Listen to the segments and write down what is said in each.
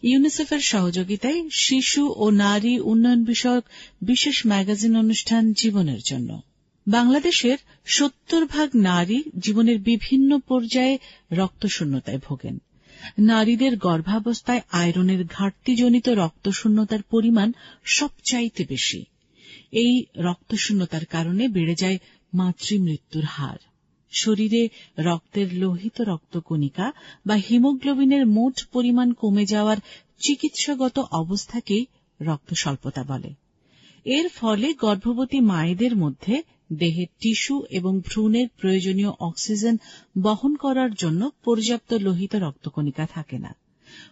ইউনিসেফের সহযোগিতায় শিশু ও নারী উন্নয়ন বিষয়ক বিশেষ ম্যাগাজিন অনুষ্ঠান জীবনের জন্য। বাংলাদেশের ৭০% নারী জীবনের বিভিন্ন পর্যায়ে রক্তশূন্যতায় ভোগেন। নারীদের গর্ভাবস্থায় আয়রনের ঘাটতিজনিত রক্তশূন্যতার পরিমাণ সবচাইতে বেশি। এই রক্তশূন্যতার কারণে বেড়ে যায় মাতৃমৃত্যুর হার। শরীরে রক্তের লোহিত রক্তকণিকা বা হিমোগ্লোবিনের মোট পরিমাণ কমে যাওয়ার চিকিৎসাগত অবস্থাকেই রক্তস্বল্পতা বলে। এর ফলে গর্ভবতী মায়েদের মধ্যে দেহের টিস্যু এবং ভ্রূণের প্রয়োজনীয় অক্সিজেন বহন করার জন্য পর্যাপ্ত লোহিত রক্তকণিকা থাকে না।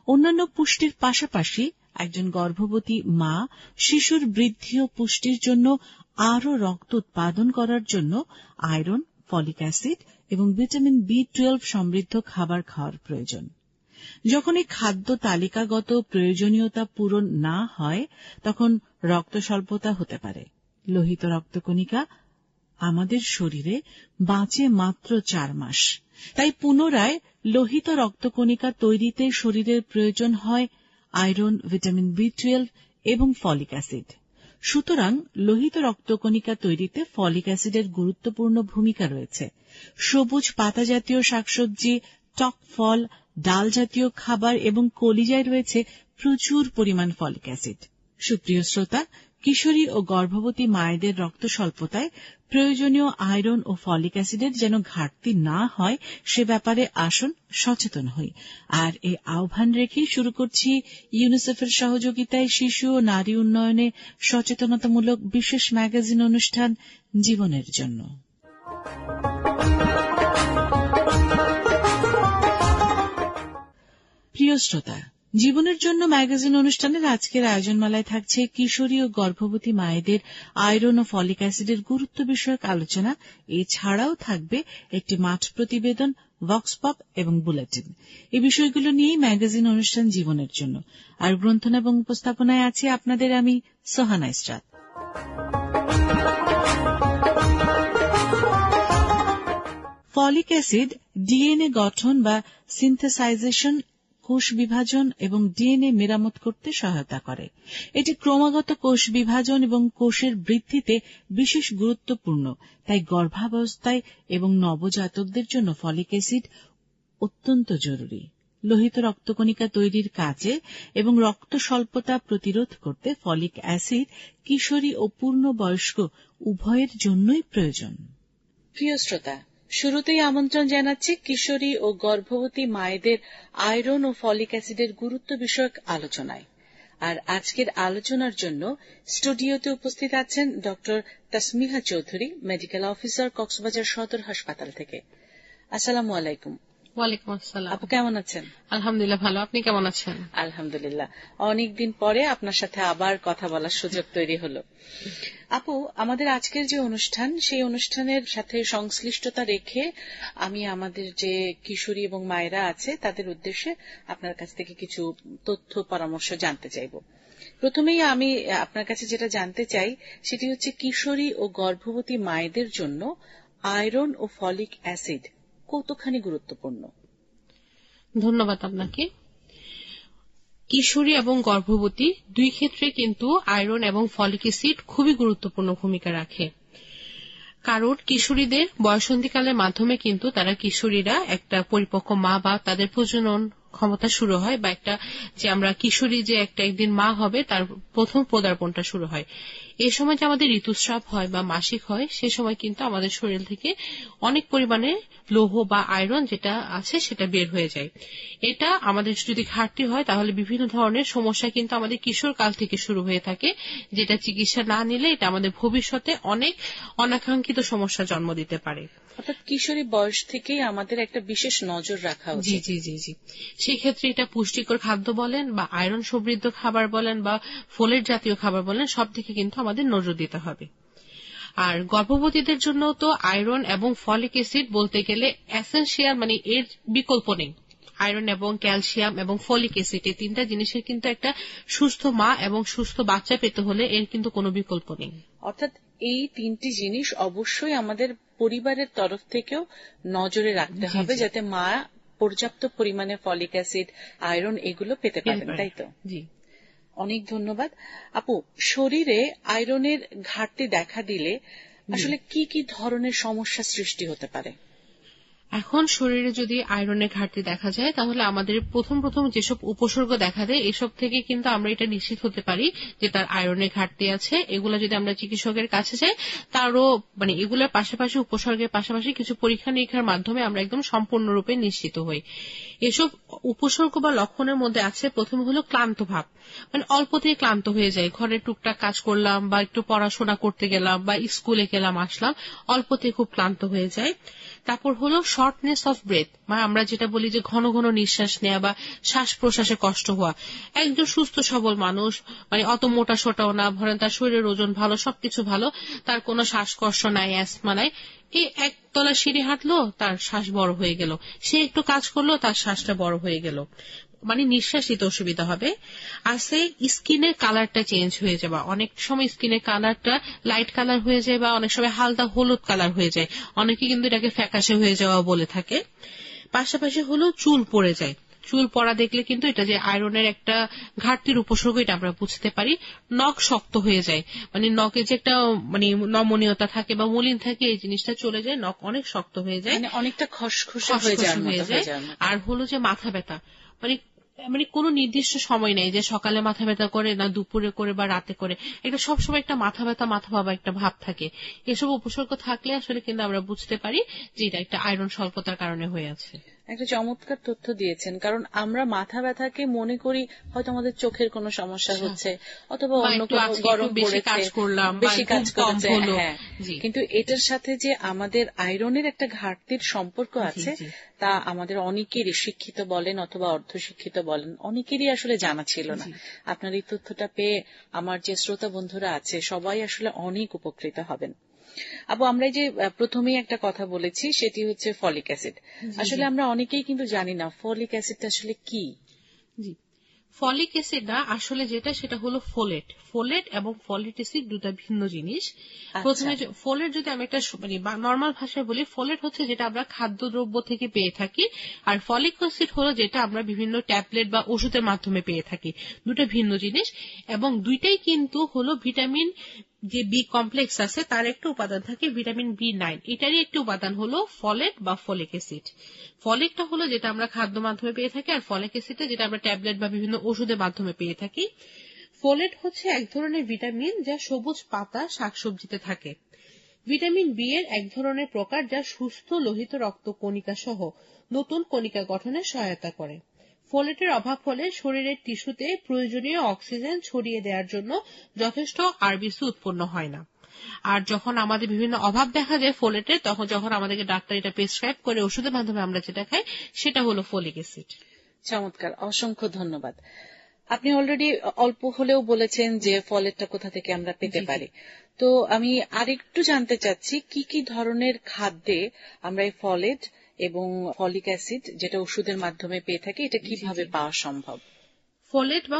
অন্যান্য পুষ্টির পাশাপাশি একজন গর্ভবতী মা শিশুর বৃদ্ধি ও পুষ্টির জন্য আরও রক্ত উৎপাদন করার জন্য আয়রন, ফলিক অ্যাসিড এবং ভিটামিন B12 সমৃদ্ধ খাবার খাওয়ার প্রয়োজন। যখন এই খাদ্য তালিকাগত প্রয়োজনীয়তা পূরণ না হয় তখন রক্তস্বল্পতা হতে পারে। লোহিত রক্তকণিকা আমাদের শরীরে বাঁচে মাত্র 4 মাস। তাই পুনরায় লোহিত রক্তকণিকা তৈরিতে শরীরের প্রয়োজন হয় আয়রন, ভিটামিন B12 এবং ফলিক অ্যাসিড। সুতরাং লোহিত রক্তকণিকা তৈরিতে ফলিক অ্যাসিডের গুরুত্বপূর্ণ ভূমিকা রয়েছে। সবুজ পাতা জাতীয় শাকসবজি, টক ফল, ডাল জাতীয় খাবার এবং কলিজায় রয়েছে প্রচুর পরিমাণ ফলিক অ্যাসিড। সুপ্রিয় শ্রোতা, কিশোরী ও গর্ভবতী মায়েদের রক্ত স্বল্পতায় প্রয়োজনীয় আয়রন ও ফলিক অ্যাসিডের যেন ঘাটতি না হয় সে ব্যাপারে আসুন সচেতন হই। আর এই আহ্বান রেখেই শুরু করছি ইউনিসেফের সহযোগিতায় শিশু ও নারী উন্নয়নে সচেতনতামূলক বিশেষ ম্যাগাজিন অনুষ্ঠান জীবনের জন্য। প্রিয় শ্রোতা, জীবনের জন্য ম্যাগাজিন অনুষ্ঠানের আজকের আয়োজনমালায় থাকছে কিশোরী ও গর্ভবতী মায়েদের আয়রন ও ফলিক অ্যাসিডের গুরুত্ব বিষয়ক আলোচনা। এছাড়াও থাকবে একটি মাঠ প্রতিবেদন, ভক্স পপ এবং বুলেটিন। এই বিষয়গুলো নিয়েই ম্যাগাজিন অনুষ্ঠান জীবনের জন্য। আর গ্রন্থনা এবং উপস্থাপনায় আছে আপনাদের আমি Sohana Israt. Folic acid DNA গঠন বা সিনথেসাইজেশন, কোষ বিভাজন এবং ডিএনএ মেরামত করতে সহায়তা করে। এটি ক্রমাগত কোষ বিভাজন এবং কোষের বৃদ্ধিতে বিশেষ গুরুত্বপূর্ণ। তাই গর্ভাবস্থায় এবং নবজাতকদের জন্য ফলিক অ্যাসিড অত্যন্ত জরুরি। লোহিত রক্তকণিকা তৈরির কাজে এবং রক্ত স্বল্পতা প্রতিরোধ করতে ফলিক অ্যাসিড কিশোরী ও পূর্ণবয়স্ক উভয়ের জন্যই প্রয়োজন। প্রিয় শ্রোতা, শুরুতেই আমন্ত্রণ জানাচ্ছি কিশোরী ও গর্ভবতী মায়েদের আয়রন ও ফলিক অ্যাসিডের গুরুত্ব বিষয়ক আলোচনায়। আর আজকের আলোচনার জন্য স্টুডিওতে উপস্থিত আছেন doctor Tasmiha Chowdhury, medical officer, Cox's Bazar সদর হাসপাতাল থেকে। আসসালামু আলাইকুম। ওয়ালাইকুম আসসালাম। আপু কেমন আছেন? আলহামদুলিল্লাহ ভালো, আপনি কেমন আছেন? আলহামদুলিল্লাহ, অনেকদিন পরে আপনার সাথে আবার কথা বলার সুযোগ তৈরি হলো। আপু, আমাদের আজকের যে অনুষ্ঠান, সেই অনুষ্ঠানের সাথে সংশ্লিষ্টতা রেখে আমি আমাদের যে কিশোরী এবং মায়েরা আছে তাদের উদ্দেশ্যে আপনার কাছ থেকে কিছু তথ্য পরামর্শ জানতে চাইব। প্রথমেই আমি আপনার কাছে যেটা জানতে চাই সেটি হচ্ছে কিশোরী ও গর্ভবতী মায়েদের জন্য আয়রন ও ফলিক অ্যাসিড কতখানি গুরুত্বপূর্ণ? ধন্যবাদ আপনাকে। কিশোরী এবং গর্ভবতী দুই ক্ষেত্রে কিন্তু আয়রন এবং ফলিক অ্যাসিড খুবই গুরুত্বপূর্ণ ভূমিকা রাখে। কারণ কিশোরীদের বয়সন্ধিকালের মাধ্যমে কিন্তু তারা কিশোরীরা একটা পরিপক্ক মা বা তাদের প্রজনন ক্ষমতা শুরু হয়, বা একটা যে আমরা কিশোরী যে একটা একদিন মা হবে তার প্রথম পদার্পণটা শুরু হয়। এই সময় যে আমাদের ঋতুস্রাব হয় বা মাসিক হয় সে সময় কিন্তু আমাদের শরীর থেকে অনেক পরিমাণে লৌহ বা আয়রন যেটা আছে সেটা বের হয়ে যায়। এটা আমাদের যদি ঘাটতি হয় তাহলে বিভিন্ন ধরনের সমস্যা কিন্তু আমাদের কিশোর কাল থেকে শুরু হয়ে থাকে, যেটা চিকিৎসা না নিলে এটা আমাদের ভবিষ্যতে অনেক অনাকাঙ্ক্ষিত সমস্যা জন্ম দিতে পারে। অর্থাৎ কিশোরী বয়স থেকেই আমাদের একটা বিশেষ নজর রাখা উচিত। জি জি জি। সেক্ষেত্রে এটা পুষ্টিকর খাদ্য বলেন বা আয়রন সমৃদ্ধ খাবার বলেন বা ফোলেট জাতীয় খাবার বলেন, সব দিকে কিন্তু আমাদের নজর দিতে হবে। আর গর্ভবতীদের জন্য তো আয়রন এবং ফলিক অ্যাসিড বলতে গেলে এসেনশিয়াল, মানে এর বিকল্প নেই। আয়রন এবং ক্যালসিয়াম এবং ফলিক অ্যাসিড এই তিনটা জিনিসের কিন্তু একটা সুস্থ মা এবং সুস্থ বাচ্চা পেতে হলে এর কিন্তু কোনো বিকল্প নেই। অর্থাৎ এই তিনটি জিনিস অবশ্যই আমাদের পরিবারের তরফ থেকেও নজরে রাখতে হবে, যাতে মা পর্যাপ্ত পরিমাণে ফলিক অ্যাসিড, আয়রন এগুলো পেতে পারেন, তাই তো? জি, অনেক ধন্যবাদ আপু। শরীরে আয়রনের ঘাটতি দেখা দিলে আসলে কি কি ধরনের সমস্যা সৃষ্টি হতে পারে? এখন শরীরে যদি আয়রনের ঘাটতি দেখা যায় তাহলে আমাদের প্রথম প্রথম যেসব উপসর্গ দেখা দেয় এসব থেকে কিন্তু আমরা এটা নিশ্চিত হতে পারি যে তার আয়রনের ঘাটতি আছে। এগুলো যদি আমরা চিকিৎসকের কাছে যাই তারও এগুলোর পাশাপাশি উপসর্গের পাশাপাশি কিছু পরীক্ষা নিরীক্ষার মাধ্যমে আমরা একদম সম্পূর্ণরূপে নিশ্চিত হই। এসব উপসর্গ বা লক্ষণের মধ্যে আছে, প্রথম হলো ক্লান্ত ভাব, অল্পতেই ক্লান্ত হয়ে যায়। ঘরে টুকটাক কাজ করলাম বা একটু পড়াশোনা করতে গেলাম বা স্কুলে গেলাম আসলাম, অল্পতে খুব ক্লান্ত হয়ে যায়। তারপর হলো শর্টনেস অফ ব্রেথ, আমরা যেটা বলি যে ঘন ঘন নিঃশ্বাস নেওয়া বা শ্বাস প্রশ্বাসে কষ্ট হওয়া। একজন সুস্থ সবল মানুষ, অত মোটা সোটাও না, ধরেন তার শরীরের ওজন ভালো, সবকিছু ভালো, তার কোনো শ্বাসকষ্ট নাই, অ্যাসমা নাই, এই একতলা সিঁড়ি হাঁটলো তার শ্বাস বড় হয়ে গেল, সে একটু কাজ করলো তার শ্বাসটা বড় হয়ে গেল, নিঃশ্বাস নিতে অসুবিধা হবে। আর সে স্কিনের কালারটা চেঞ্জ হয়ে যাবে, অনেক সময় স্কিনের কালারটা লাইট কালার হয়ে যায় বা অনেক সময় হালকা হলুদ কালার হয়ে যায়, অনেকে কিন্তু এটাকে ফ্যাকাশে হয়ে যাওয়া বলে থাকে। পাশাপাশি হলো চুল পড়ে যায়, চুল পড়া দেখলে কিন্তু এটা যে আয়রনের একটা ঘাটতির উপসর্গ এটা আমরা বুঝতে পারি। নখ শক্ত হয়ে যায়, নখে যে একটা নমনীয়তা থাকে বা মলিন থাকে এই জিনিসটা চলে যায়, নখ অনেক শক্ত হয়ে যায়, অনেকটা খসখসে হয়ে যায়। আর হলো যে মাথা ব্যথা, কোনো নির্দিষ্ট সময় নেই যে সকালে মাথা ব্যথা করে না দুপুরে করে বা রাতে করে, একটা সবসময় একটা মাথা ব্যথা মাথা ভাবা একটা ভাব থাকে। এসব উপসর্গ থাকলে আসলে কিন্তু আমরা বুঝতে পারি যে এটা একটা আয়রন স্বল্পতার কারণে হয়ে আছে। একটা চমৎকার তথ্য দিয়েছেন, কারণ আমরা মাথা ব্যথাকে মনে করি হয়তো আমাদের চোখের কোনো সমস্যা হচ্ছে অথবা অন্য কোনো গরম পড়েছে, বেশি কাজ করেছে, হ্যাঁ, কিন্তু এটার সাথে যে আমাদের আয়রনের একটা ঘাটতির সম্পর্ক আছে তা আমাদের অনেকেরই, শিক্ষিত বলেন অথবা অর্ধশিক্ষিত বলেন, অনেকেরই আসলে জানা ছিল না। আপনার এই তথ্যটা পেয়ে আমার যে শ্রোতা বন্ধুরা আছে সবাই আসলে অনেক উপকৃত হবেন। আপু, আমরা যে প্রথমেই একটা কথা বলেছি সেটি হচ্ছে ফলিক অ্যাসিড। আসলে আমরা অনেকেই কিন্তু জানি না ফলিক অ্যাসিডটা আসলে কি। জি, ফলিক অ্যাসিড না, আসলে যেটা সেটা হলো ফোলেট। ফোলেট এবং ফলিক অ্যাসিড দুটা ভিন্ন জিনিস। প্রথমে ফোলেট যদি আমি একটা নর্মাল ভাষায় বলি, ফোলেট হচ্ছে যেটা আমরা খাদ্যদ্রব্য থেকে পেয়ে থাকি, আর ফলিক অ্যাসিড হলো যেটা আমরা বিভিন্ন ট্যাবলেট বা ওষুধের মাধ্যমে পেয়ে থাকি। দুটা ভিন্ন জিনিস, এবং দুইটাই কিন্তু হলো ভিটামিন যে বি কমপ্লেক্স আছে তার একটা উপাদান থাকে ভিটামিন B9, এটারই একটি উপাদান হলো ফলেট বা ফলিক অ্যাসিড। ফলিকটা হলো যেটা আমরা খাদ্য মাধ্যমে পেয়ে থাকি, আর ফলিক অ্যাসিডটা যেটা আমরা ট্যাবলেট বা বিভিন্ন ওষুধের মাধ্যমে পেয়ে থাকি। ফোলেট হচ্ছে এক ধরনের ভিটামিন যা সবুজ পাতা শাকসবজিতে থাকে। ভিটামিন বি এর এক ধরনের প্রকার যা সুস্থ লোহিত রক্ত কণিকা সহ নতুন কণিকা গঠনে সহায়তা করে। ফোলেটের অভাব হলে শরীরের টিস্যুতে প্রয়োজনীয় অক্সিজেন ছড়িয়ে দেওয়ার জন্য যথেষ্ট আরবিসি উৎপন্ন হয় না। আর যখন আমাদের বিভিন্ন অভাব দেখা যায় ফোলেটের, তখন যখন আমাদেরকে ডাক্তার এটা প্রেসক্রাইব করে ওষুধের মাধ্যমে আমরা যেটা খাই সেটা হলো ফলিক অ্যাসিড। চমৎকার, অসংখ্য ধন্যবাদ। আপনি অলরেডি অল্প হলেও বলেছেন যে ফলেটটা কোথা থেকে আমরা পেতে পারি। তো আমি আরেকটু জানতে চাচ্ছি কি কি ধরনের খাদ্যে আমরা এই ফলেট এবং ফলিক অ্যাসিড যেটা ওষুধের মাধ্যমে পেয়ে থাকি এটা কিভাবে পাওয়া সম্ভব। ফলেট বা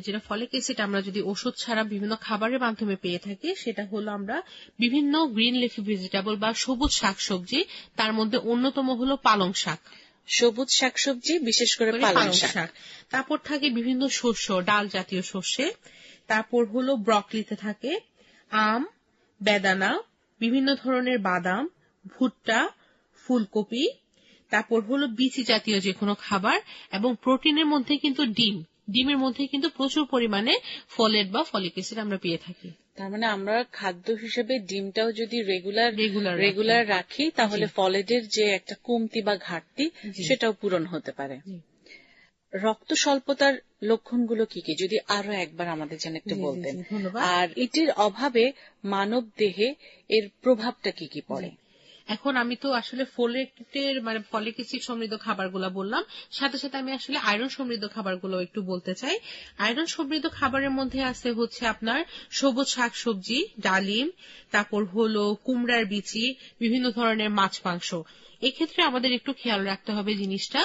যেটা ফলিক অ্যাসিড আমরা যদি ওষুধ ছাড়া বিভিন্ন খাবারের মাধ্যমে পেয়ে থাকি সেটা হলো আমরা বিভিন্ন গ্রিন লিফি ভেজিটেবল বা সবুজ শাকসবজি, তার মধ্যে অন্যতম হলো পালং শাক। সবুজ শাকসবজি বিশেষ করে পালং শাক। তারপর থাকে বিভিন্ন শস্য, ডাল জাতীয় শস্যে। তারপর হলো ব্রকলিতে থাকে আম, বেদানা, বিভিন্ন ধরনের বাদাম, ভুট্টা, ফুলকপি। তারপর হলো বিচি জাতীয় যে কোনো খাবার, এবং প্রোটিনের মধ্যে কিন্তু ডিমের মধ্যে কিন্তু প্রচুর পরিমাণে ফলেট বা ফলিক অ্যাসিড আমরা পেয়ে থাকি। তার মানে আমরা খাদ্য হিসেবে ডিমটাও যদি রেগুলার রাখি তাহলে ফলেটের যে একটা কমতি বা ঘাটতি সেটাও পূরণ হতে পারে। রক্ত স্বল্পতার লক্ষণগুলো কি কি যদি আরো একবার আমাদের জন্য একটু বলতেন, আর এটির অভাবে মানব দেহে এর প্রভাবটা কি কি পড়ে। এখন আমি তো আসলে ফোলেটের ফলিক অ্যাসিড সমৃদ্ধ খাবারগুলো বললাম, সাথে সাথে আমি আসলে আয়রন সমৃদ্ধ খাবারগুলো একটু বলতে চাই। আয়রন সমৃদ্ধ খাবারের মধ্যে আছে হচ্ছে আপনার সবুজ শাকসবজি, ডালিম, তারপর হলো কুমড়ার বিচি, বিভিন্ন ধরনের মাছ মাংস। এক্ষেত্রে আমাদের একটু খেয়াল রাখতে হবে জিনিসটা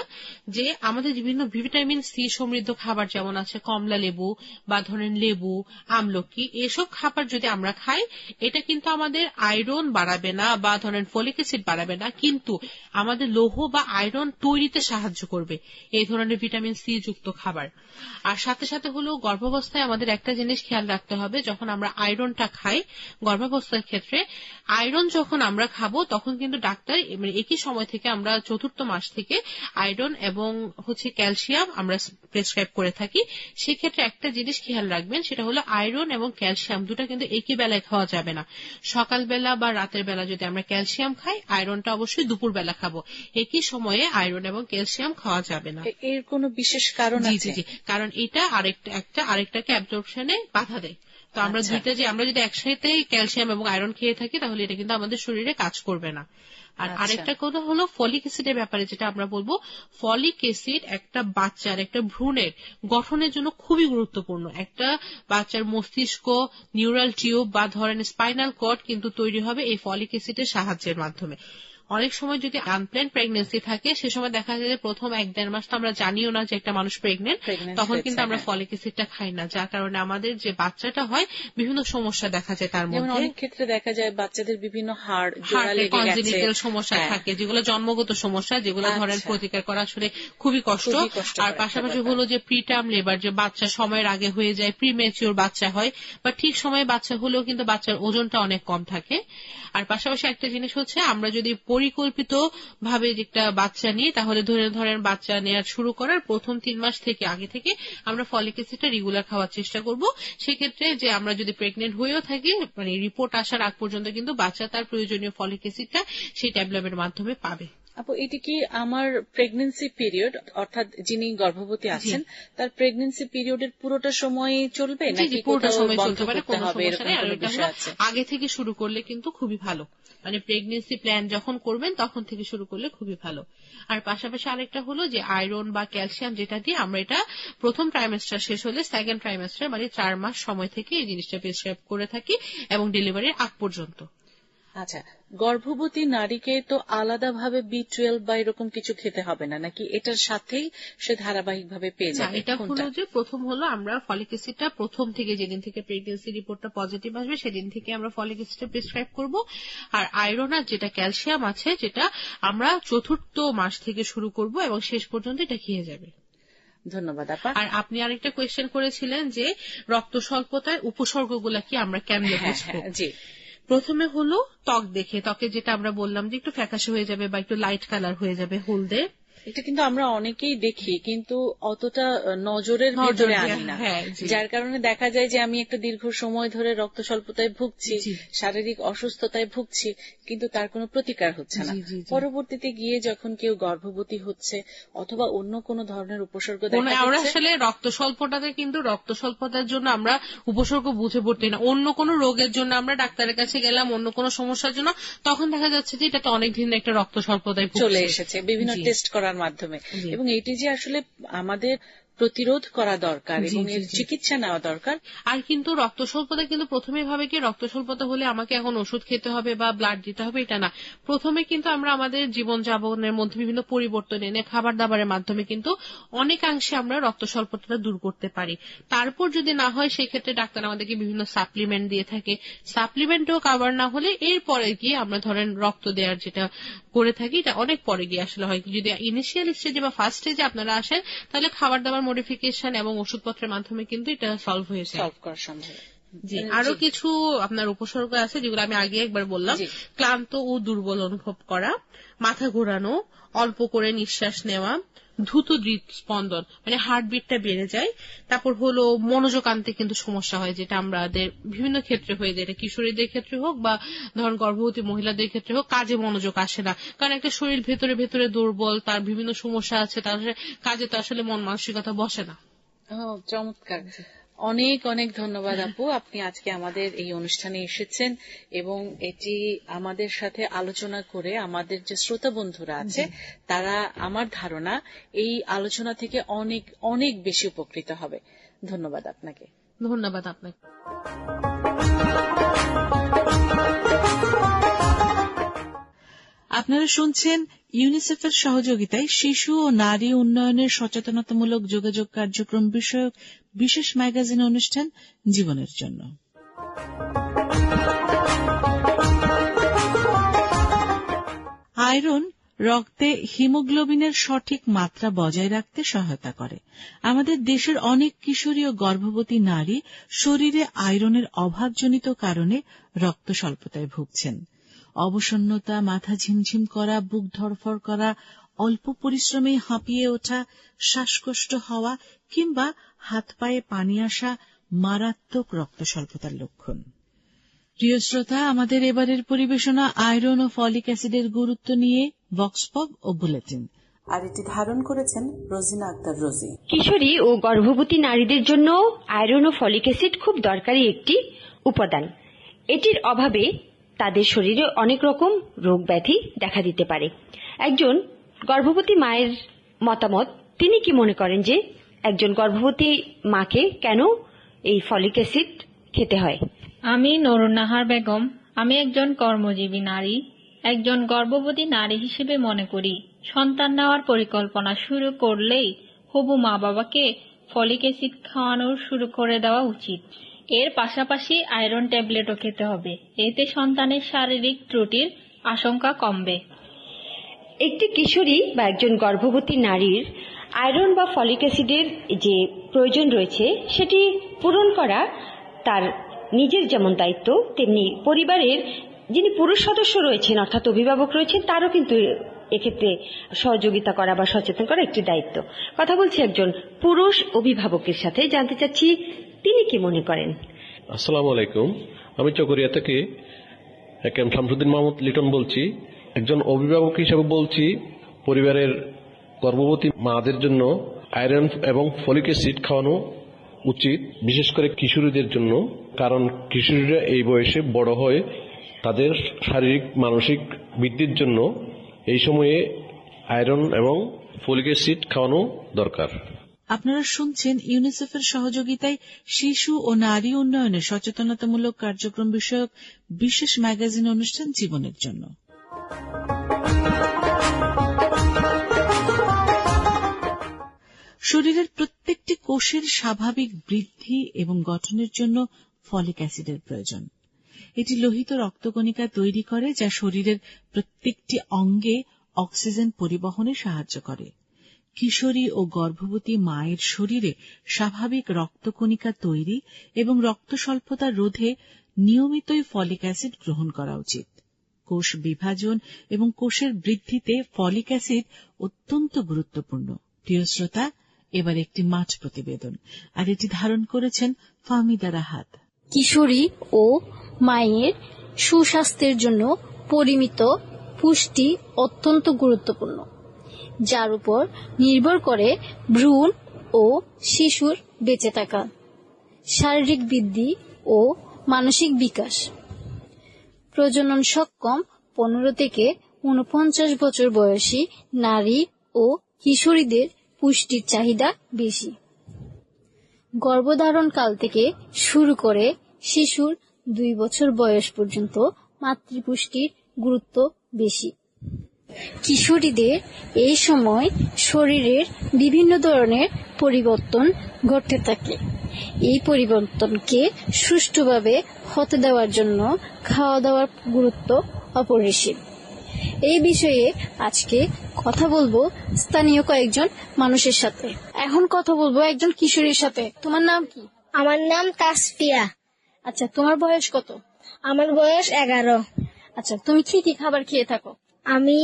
যে আমাদের বিভিন্ন ভিটামিন সি সমৃদ্ধ খাবার যেমন আছে কমলা লেবু বা ধরেন লেবু, আমলকি, এসব খাবার যদি আমরা খাই এটা কিন্তু আমাদের আয়রন বাড়াবে না বা ধরেন ফলিক অ্যাসিড বাড়াবে না, কিন্তু আমাদের লৌহ বা আয়রন তৈরিতে সাহায্য করবে এই ধরনের ভিটামিন সি যুক্ত খাবার। আর সাথে সাথে হলো গর্ভাবস্থায় আমাদের একটা জিনিস খেয়াল রাখতে হবে, যখন আমরা আয়রনটা খাই গর্ভাবস্থার ক্ষেত্রে আয়রন যখন আমরা খাবো তখন কিন্তু ডাক্তার মানে একই সময় থেকে আমরা 4র্থ মাস থেকে আয়রন এবং ক্যালসিয়াম আমরা প্রেসক্রাইব করে থাকি। সেক্ষেত্রে একটা জিনিস খেয়াল রাখবেন, সেটা হলো আয়রন এবং ক্যালসিয়াম দুটা কিন্তু একই বেলায় খাওয়া যাবে না। সকালবেলা বা রাতের বেলা যদি আমরা ক্যালসিয়াম খাই, আয়রনটা অবশ্যই দুপুর বেলা খাবো। একই সময়ে আয়রন এবং ক্যালসিয়াম খাওয়া যাবে না। এর কোনো বিশেষ কারণ আছে? জি, কারণ এটা আরেকটাকে অ্যাবজর্পশনে বাধা দেয়। তো আমরা আমরা যদি একসাথে ক্যালসিয়াম এবং আয়রন খেয়ে থাকি তাহলে এটা কিন্তু আমাদের শরীরে কাজ করবে না। আর আরেকটা কথা হলো ফলিক অ্যাসিডের ব্যাপারে, যেটা আমরা বলবো ফলিক অ্যাসিড একটা বাচ্চার একটা ভ্রূণের গঠনের জন্য খুবই গুরুত্বপূর্ণ। একটা বাচ্চার মস্তিষ্ক, নিউরাল টিউব বা ধরেন স্পাইনাল কর্ড কিন্তু তৈরি হবে এই ফলিক অ্যাসিডের সাহায্যের মাধ্যমে। অনেক সময় যদি আনপ্ল্যান্ড প্রেগনেন্সি থাকে সে সময় দেখা যায় যে প্রথম 1-1.5 মাস তো আমরা জানিও না যে একটা মানুষ প্রেগনেন্ট, তখন কিন্তু আমরা ফলিক অ্যাসিডটা খাই না, যার কারণে আমাদের যে বাচ্চাটা হয় বিভিন্ন সমস্যা দেখা যায়। তার মধ্যে অনেক ক্ষেত্রে দেখা যায় বাচ্চাদের বিভিন্ন হাড়ের সমস্যা থাকে, যেগুলো জন্মগত সমস্যা, যেগুলো ধরেন প্রতিকার করা আসলে খুবই কষ্ট। আর পাশাপাশি হলো যে প্রিটার্ম লেবার, যে বাচ্চা সময়ের আগে হয়ে যায়, প্রিমেচিওর বাচ্চা হয়, বা ঠিক সময়ে বাচ্চা হলেও কিন্তু বাচ্চার ওজনটা অনেক কম থাকে। আর পাশাপাশি একটা জিনিস হচ্ছে, আমরা যদি পরিকল্পিত ভাবে একটা বাচ্চা নিই তাহলে ধরেন বাচ্চা নেওয়ার শুরু করার প্রথম 3 মাস থেকে আগে থেকে আমরা ফলিক অ্যাসিডটা রেগুলার খাওয়ার চেষ্টা করব। সেক্ষেত্রে যে আমরা যদি প্রেগনেন্ট হয়েও থাকি, মানে রিপোর্ট আসার আগ পর্যন্ত কিন্তু বাচ্চা তার প্রয়োজনীয় ফলিক অ্যাসিডটা সেই ট্যাবলেটের মাধ্যমে পাবে। আপু, এটি কি আমার প্রেগন্যান্সি পিরিয়ড, অর্থাৎ যিনি গর্ভবতী আছেন তার প্রেগন্যান্সি পিরিয়ডের পুরোটা সময় চলবে নাকি পুরোটা সময় চলতে পারে, কোনো সমস্যা নেই। আর এটা আগে থেকে শুরু করলে কিন্তু খুবই ভালো, মানে প্রেগন্যান্সি প্ল্যান যখন করবেন তখন থেকে শুরু করলে খুবই ভালো। আর পাশাপাশি আরেকটা হলো যে আয়রন বা ক্যালসিয়াম যেটা দিয়ে আমরা এটা প্রথম ট্রাইমেস্টার শেষ হলে 2nd ট্রাইমেস্টার মানে 4 মাস সময় থেকে এই জিনিসটা প্রেসক্রাইব করে থাকি এবং ডেলিভারির আগ পর্যন্ত। আচ্ছা, গর্ভবতী নারীকে তো আলাদাভাবে B12 বা এরকম কিছু খেতে হবে না, নাকি এটার সাথেই সে ধারাবাহিকভাবে পেয়ে যাবে? এটা হলো যে প্রথম হলো আমরা ফলিক অ্যাসিডটা প্রথম থেকে, যেদিন থেকে প্রেগন্যান্সি রিপোর্টটা পজিটিভ আসবে সেদিন থেকে আমরা ফলিক অ্যাসিডটা প্রেসক্রাইব করব। আর আয়রন আর যেটা ক্যালসিয়াম আছে যেটা আমরা 4র্থ মাস থেকে শুরু করব এবং শেষ পর্যন্ত এটা খেয়ে যাবে। ধন্যবাদ আপা। আর আপনি আরেকটা কোয়েশ্চেন করেছিলেন যে রক্ত স্বল্পতার উপসর্গগুলা কি আমরা কেমনে বুঝবো? জি, প্রথমে হলো ত্বকে যেটা আমরা বললাম যে একটু ফ্যাকাশে হয়ে যাবে বা একটু লাইট কালার হয়ে যাবে, হলদে। এটা কিন্তু আমরা অনেকেই দেখি কিন্তু অতটা নজরের ভিতরে আনি না, যার কারণে দেখা যায় যে আমি একটা দীর্ঘ সময় ধরে রক্ত স্বল্পতায় ভুগছি, শারীরিক অসুস্থতায় ভুগছি, কিন্তু তার কোনো প্রতিকার হচ্ছে না। পরবর্তীতে গিয়ে যখন কেউ গর্ভবতী হচ্ছে অথবা অন্য কোনো ধরনের উপসর্গ দেখা যাচ্ছে, আমরা আসলে রক্ত স্বল্পতাতে কিন্তু রক্ত স্বল্পতার জন্য আমরা উপসর্গ বুঝে পড়তে না, অন্য কোনো রোগের জন্য আমরা ডাক্তারের কাছে গেলাম, অন্য কোনো সমস্যার জন্য, তখন দেখা যাচ্ছে যে এটা তো অনেক দিন একটা রক্ত স্বল্পতায় চলে এসেছে বিভিন্ন টেস্ট করার মাধ্যমে। এবং এটি যে আসলে আমাদের প্রতিরোধ করা দরকার এবং এর চিকিৎসা নেওয়া দরকার। আর কিন্তু রক্ত স্বল্পতা কিন্তু প্রথমে ভাবে কি রক্ত স্বল্পতা হলে আমাকে এখন ওষুধ খেতে হবে বা ব্লাড দিতে হবে, এটা না। প্রথমে কিন্তু আমরা আমাদের জীবনযাপনের মধ্যে বিভিন্ন পরিবর্তন এনে খাবার দাবারের মাধ্যমে কিন্তু অনেকাংশে আমরা রক্ত স্বল্পতাটা দূর করতে পারি। তারপর যদি না হয় সেক্ষেত্রে ডাক্তার আমাদেরকে বিভিন্ন সাপ্লিমেন্ট দিয়ে থাকে, সাপ্লিমেন্টও কাভার না হলে এরপরে গিয়ে আমরা ধরেন রক্ত দেওয়ার যেটা করে থাকি, এটা অনেক পরে গিয়ে আসলে হয়। যদি ইনিশিয়াল স্টেজে বা ফার্স্ট স্টেজে আপনারা আসেন তাহলে খাবার দাবার মডিফিকেশন এবং ওষুধপত্রের মাধ্যমে কিন্তু এটা সলভ করা সম্ভব। জি, আরো কিছু আপনার উপসর্গ আছে যেগুলো আমি আগে একবার বললাম। ক্লান্ত ও দুর্বল অনুভব করা, মাথা ঘোরানো, অল্প করে নিঃশ্বাস নেওয়া, দ্রুত হৃদস্পন্দন মানে হার্টবিটটা বেড়ে যায়। তারপর হলো মনোযোগ আনতে কিন্তু সমস্যা হয়, যেটা আমাদের বিভিন্ন ক্ষেত্রে হয়ে যায়, এটা কিশোরীদের ক্ষেত্রে হোক বা ধরুন গর্ভবতী মহিলাদের ক্ষেত্রে হোক, কাজে মনোযোগ আসে না, কারণ একটা শরীর ভেতরে ভেতরে দুর্বল, তার বিভিন্ন সমস্যা আছে, তার কাজে তো আসলে মন মানসিকতা বসে না। চমৎকার, অনেক অনেক ধন্যবাদ আপু, আপনি আজকে আমাদের এই অনুষ্ঠানে এসেছেন এবং এটি আমাদের সাথে আলোচনা করে আমাদের যে শ্রোতা বন্ধুরা আছে তারা আমার ধারণা এই আলোচনা থেকে অনেক অনেক বেশি উপকৃত হবে। ধন্যবাদ আপনাকে। ধন্যবাদ আপনাকে। আপনারা শুনছেন ইউনিসেফের সহযোগিতায় শিশু ও নারী উন্নয়নের সচেতনতামূলক যোগাযোগ কার্যক্রম বিষয়ক বিশেষ ম্যাগাজিন অনুষ্ঠান জীবনের জন্য। আয়রন রক্তে হিমোগ্লোবিনের সঠিক মাত্রা বজায় রাখতে সহায়তা করে। আমাদের দেশের অনেক কিশোরী ও গর্ভবতী নারী শরীরে আয়রনের অভাবজনিত কারণে রক্ত স্বল্পতায় ভুগছেন। অবসন্নতা, মাথা ঝিমঝিম করা, বুক ধড়ফড় করা, অল্প পরিশ্রমে হাঁপিয়ে ওঠা, শ্বাসকষ্ট হওয়া কিংবা হাত পায়ে পানি আসা মারাত্মক রক্ত স্বল্পতার লক্ষণ। প্রিয় শ্রোতা, আমাদের এবারের পরিবেশনা আয়রন ও ফলিক অ্যাসিডের গুরুত্ব নিয়ে ভক্সপপ ও বুলেটিন। আর এটি ধারণ করেছেন রোজিনা আক্তার রোজি। কিশোরী ও গর্ভবতী নারীদের জন্য আয়রন ও ফলিক অ্যাসিড খুব দরকারি একটি উপাদান। এটির অভাবে তাদের শরীরে অনেক রকম রোগ ব্যাধি দেখা দিতে পারে। একজন গর্ভবতী মায়ের মতামত, তিনি কি মনে করেন যে একজন গর্ভবতী মাকে কেন এই ফলিক অ্যাসিড খেতে হয়? আমি নুরুন্নাহার বেগম। আমি একজন কর্মজীবী নারী। একজন গর্ভবতী নারী হিসেবে মনে করি সন্তান নেওয়ার পরিকল্পনা শুরু করলেই হবু মা বাবাকে ফলিক অ্যাসিড খাওয়ানো শুরু করে দেওয়া উচিত। এর পাশাপাশি আয়রন ট্যাবলেটও খেতে হবে। এতে সন্তানের শারীরিক ত্রুটির আশঙ্কা কমবে। একটি কিশোরী বা একজন গর্ভবতী নারীর আয়রন বা ফলিক অ্যাসিডের যে প্রয়োজন রয়েছে সেটি পূরণ করা তার নিজের যেমন দায়িত্ব, তেমনি পরিবারের যিনি পুরুষ সদস্য রয়েছেন অর্থাৎ অভিভাবক রয়েছেন তারও কিন্তু এক্ষেত্রে সহযোগিতা করা বা সচেতন করা একটি দায়িত্ব। কথা বলছি একজন পুরুষ অভিভাবকের সাথে, জানতে চাচ্ছি তিনি কি মনে করেন। আসসালামু আলাইকুম, আমি চকরিয়া থেকে একেএম শামসুদ্দিন মাহমুদ লিটন বলছি। একজন অভিভাবক হিসেবে বলছি পরিবারের গর্ভবতী মাদের জন্য আয়রন এবং ফলিক অ্যাসিড খাওয়ানো উচিত, বিশেষ করে কিশোরীদের জন্য। কারণ কিশোরীরা এই বয়সে বড় হয়, তাদের শারীরিক মানসিক বৃদ্ধির জন্য এই সময়ে আয়রন এবং ফলিক অ্যাসিড খাওয়ানো দরকার। আপনারা শুনছেন ইউনিসেফের সহযোগিতায় শিশু ও নারী উন্নয়নের সচেতনতামূলক কার্যক্রম বিষয়ক বিশেষ ম্যাগাজিন অনুষ্ঠান জীবনের জন্য। শরীরের প্রত্যেকটি কোষের স্বাভাবিক বৃদ্ধি এবং গঠনের জন্য ফলিক অ্যাসিডের প্রয়োজন। এটি লোহিত রক্তকণিকা তৈরি করে, যা শরীরের প্রত্যেকটি অঙ্গে অক্সিজেন পরিবহনে সাহায্য করে। কিশোরী ও গর্ভবতী মায়ের শরীরে স্বাভাবিক রক্তকণিকা তৈরি এবং রক্ত স্বল্পতা রোধে নিয়মিতই ফলিক অ্যাসিড গ্রহণ করা উচিত। কোষ বিভাজন এবং কোষের বৃদ্ধিতে ফলিক অ্যাসিড অত্যন্ত গুরুত্বপূর্ণ। প্রিয় শ্রোতা, এবার একটি মাঠ প্রতিবেদন, আর এটি ধারণ করেছেন ফাহমিদা রাহাত। কিশোরী ও মায়ের সুস্বাস্থ্যের জন্য পরিমিত পুষ্টি অত্যন্ত গুরুত্বপূর্ণ, যার উপর নির্ভর করে ভ্রূণ ও শিশুর বেঁচে থাকা, শারীরিক বৃদ্ধি ও মানসিক বিকাশ। প্রজনন সক্ষম 15 থেকে 49 বছর বয়সী নারী ও কিশোরীদের পুষ্টির চাহিদা বেশি। গর্ভধারণকাল থেকে শুরু করে শিশুর 2 বছর বয়স পর্যন্ত মাতৃপুষ্টির গুরুত্ব বেশি। কিশোরীদের এই সময় শরীরের বিভিন্ন ধরনের পরিবর্তন ঘটতে থাকে। এই পরিবর্তনকে সুষ্ঠুভাবে হতে দেওয়ার জন্য খাওয়া দাওয়ার গুরুত্ব অপরিসীম। এই বিষয়ে আজকে কথা বলবো স্থানীয় কয়েকজন মানুষের সাথে। এখন কথা বলবো একজন কিশোরীর সাথে। তোমার নাম কি? আমার নাম তাসফিয়া। আচ্ছা, তোমার বয়স কত? আমার বয়স 11। আচ্ছা, তুমি কি কি খাবার খেয়ে থাকো? আমি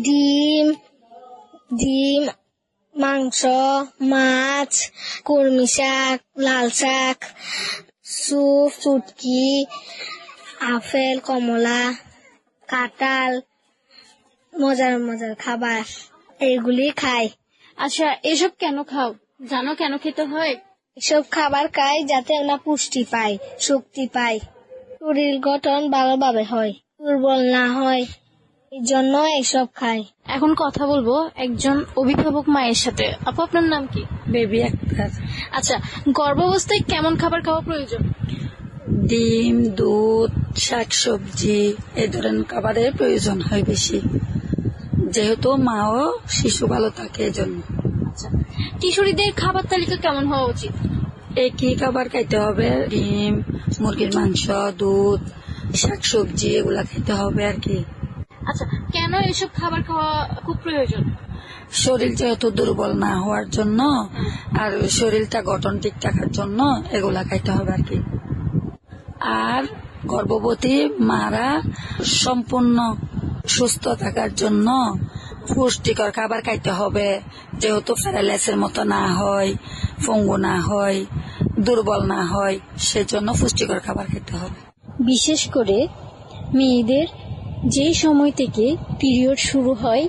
ডিম, মাংস, মাছ, কলমি শাক, লাল শাক, স্যুপ, চুটকি, আপেল, কমলা, কাঁঠাল, মজার মজার খাবার এগুলি খাই। আচ্ছা, এসব কেন খাও? জানো কেন খেতে হয়? এসব খাবার খাই যাতে আমরা পুষ্টি পাই, শক্তি পাই, শরীর গঠন ভালোভাবে হয়, দুর্বল না হয়, এই জন্য এসব খাই। এখন কথা বলবো একজন অভিভাবক মায়ের সাথে। আপু, আপনার নাম কি? বেবি আক্তার। আচ্ছা, গর্ভাবস্থায় কেমন খাবার খাওয়া প্রয়োজন? ডিম, দুধ, শাকসবজি এই ধরনের খাবারের প্রয়োজন হয় বেশি, যেহেতু মা ও শিশু ভালো থাকে এজন্য। কিশোরীদের খাবার তালিকা কেমন হওয়া উচিত? একই খাবার খাইতে হবে, ডিম, মুরগির মাংস, দুধ, শাকসবজি এগুলা খেতে হবে আর কি। আচ্ছা, কেন এসব খাবার খাওয়া খুব প্রয়োজন? শরীর যেহেতু দুর্বল না হওয়ার জন্য আর শরীরটা গঠন ঠিক থাকার জন্য এগুলা খাইতে হবে আর কি। আর গর্ভবতী মারা সম্পূর্ণ সুস্থ থাকার জন্য পুষ্টিকর খাবার খাইতে হবে, যেহেতু প্যারালাইসিসের মতো না হয়, পঙ্গু না হয়, দুর্বল না হয়, সেজন্য পুষ্টিকর খাবার খেতে হবে। বিশেষ করে মেয়েদের যে সময় থেকে পিরিয়ড শুরু হয়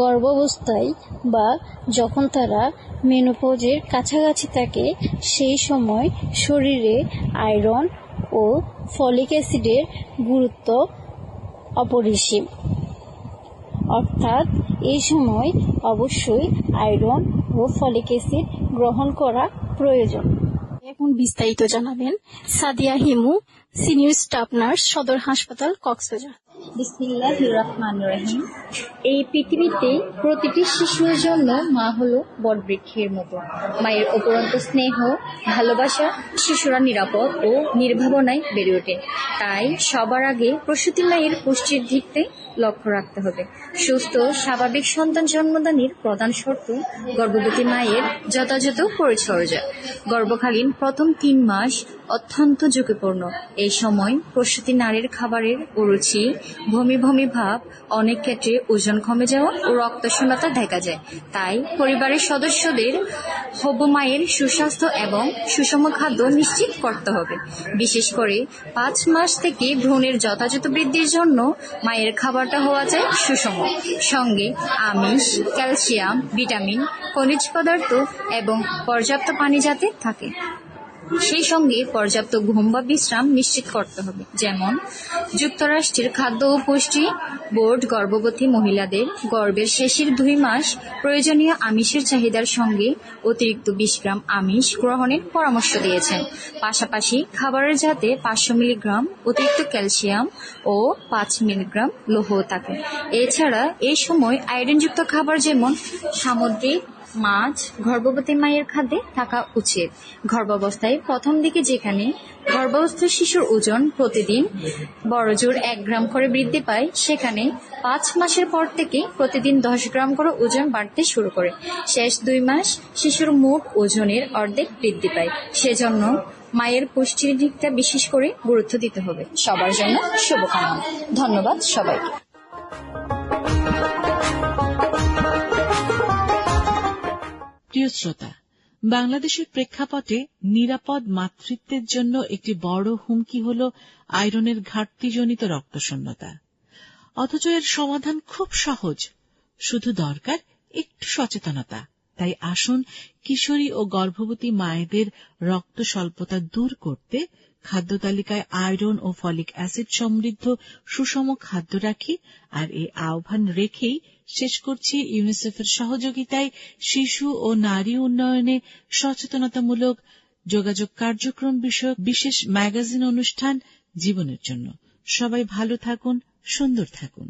গর্ভাবস্থায় বা যখন তারা মেনোপজের কাছাকাছি থাকে, সেই সময় শরীরে আয়রন ও ফলিক অ্যাসিডের গুরুত্ব অপরিসীম। অর্থাৎ এই সময় অবশ্যই আয়রন ও ফলিক অ্যাসিড গ্রহণ করা প্রয়োজন। এখন বিস্তারিত জানাবেন Sadia Himu, senior staff nurse, সদর হাসপাতাল, কক্সবাজার। বিসমিল্লাহির রহমানির রহিম। এই পৃথিবীতে প্রতিটি শিশুর জন্য মা হলো বটবৃক্ষের মতো। মায়ের অপরন্ত স্নেহ, ভালোবাসা শিশুরা নিরাপদ ও নির্ভাবনায় বেড়ে ওঠে। তাই সবার আগে প্রসূতি মায়ের পুষ্টির দিকতে লক্ষ্য রাখতে হবে। সুস্থ স্বাভাবিক সন্তান জন্মদানের প্রধান শর্ত গর্ভবতী মায়ের যথাযথ পরিচর্যা। গর্ভকালীন প্রথম 3 মাস অত্যন্ত ঝুঁকিপূর্ণ। এই সময় প্রসূতি নারীর খাবারের অরুচি, বমি বমি ভাব, অনেক ক্ষেত্রে ওজন কমে যাওয়া ও রক্তশূন্যতা দেখা যায়। তাই পরিবারের সদস্যদের হবু মায়ের সুস্বাস্থ্য এবং সুষম খাদ্য নিশ্চিত করতে হবে। বিশেষ করে 5 মাস থেকে ভ্রূণের যথাযথ বৃদ্ধির জন্য মায়ের খাবারটা হওয়া যায় সুষম, সঙ্গে আমিষ, ক্যালসিয়াম, ভিটামিন, খনিজ পদার্থ এবং পর্যাপ্ত পানি যাতে থাকে। সেই সঙ্গে পর্যাপ্ত ঘুম বা বিশ্রাম নিশ্চিত করতে হবে। যেমন যুক্তরাষ্ট্রের খাদ্য ও পুষ্টি বোর্ড গর্ভবতী মহিলাদের গর্ভের শেষের 2 মাস প্রয়োজনীয় আমিষের চাহিদার সঙ্গে অতিরিক্ত 20 গ্রাম আমিষ গ্রহণের পরামর্শ দিয়েছেন। পাশাপাশি খাবারের যাতে 500 মিলিগ্রাম অতিরিক্ত ক্যালসিয়াম ও 5 মিলিগ্রাম লৌহ থাকে। এছাড়া এই সময় আয়োডিনযুক্ত খাবার যেমন সামুদ্রিক মাছ গর্ভবতী মায়ের খাদ্যে থাকা উচিত। গর্ভাবস্থায় প্রথম দিকে যেখানে গর্ভস্থ শিশুর ওজন প্রতিদিন বড়জোর 1 গ্রাম করে বৃদ্ধি পায়, সেখানে 5 মাসের পর থেকে প্রতিদিন 10 গ্রাম করে ওজন বাড়তে শুরু করে। শেষ 2 মাস শিশুর মোট ওজনের অর্ধেক বৃদ্ধি পায়। সেজন্য মায়ের পুষ্টির দিকটা বিশেষ করে গুরুত্ব দিতে হবে। সবার জন্য শুভকামনা। ধন্যবাদ সবাইকে। প্রিয় শ্রোতা, বাংলাদেশের প্রেক্ষাপটে নিরাপদ মাতৃত্বের জন্য একটি বড় হুমকি হল আয়রনের ঘাটতিজনিত রক্তশূন্যতা। অথচ এর সমাধান খুব সহজ, শুধু দরকার একটু সচেতনতা। তাই আসুন কিশোরী ও গর্ভবতী মায়েদের রক্ত স্বল্পতা দূর করতে খাদ্য তালিকায় আয়রন ও ফলিক অ্যাসিড সমৃদ্ধ সুষম খাদ্য রাখি। আর এই আহ্বান রেখেই শেষ করছি ইউনিসেফের সহযোগিতায় শিশু ও নারী উন্নয়নে সচেতনতামূলক যোগাযোগ কার্যক্রম বিষয়ক বিশেষ ম্যাগাজিন অনুষ্ঠান জীবনের জন্য। সবাই ভালো থাকুন, সুন্দর থাকুন।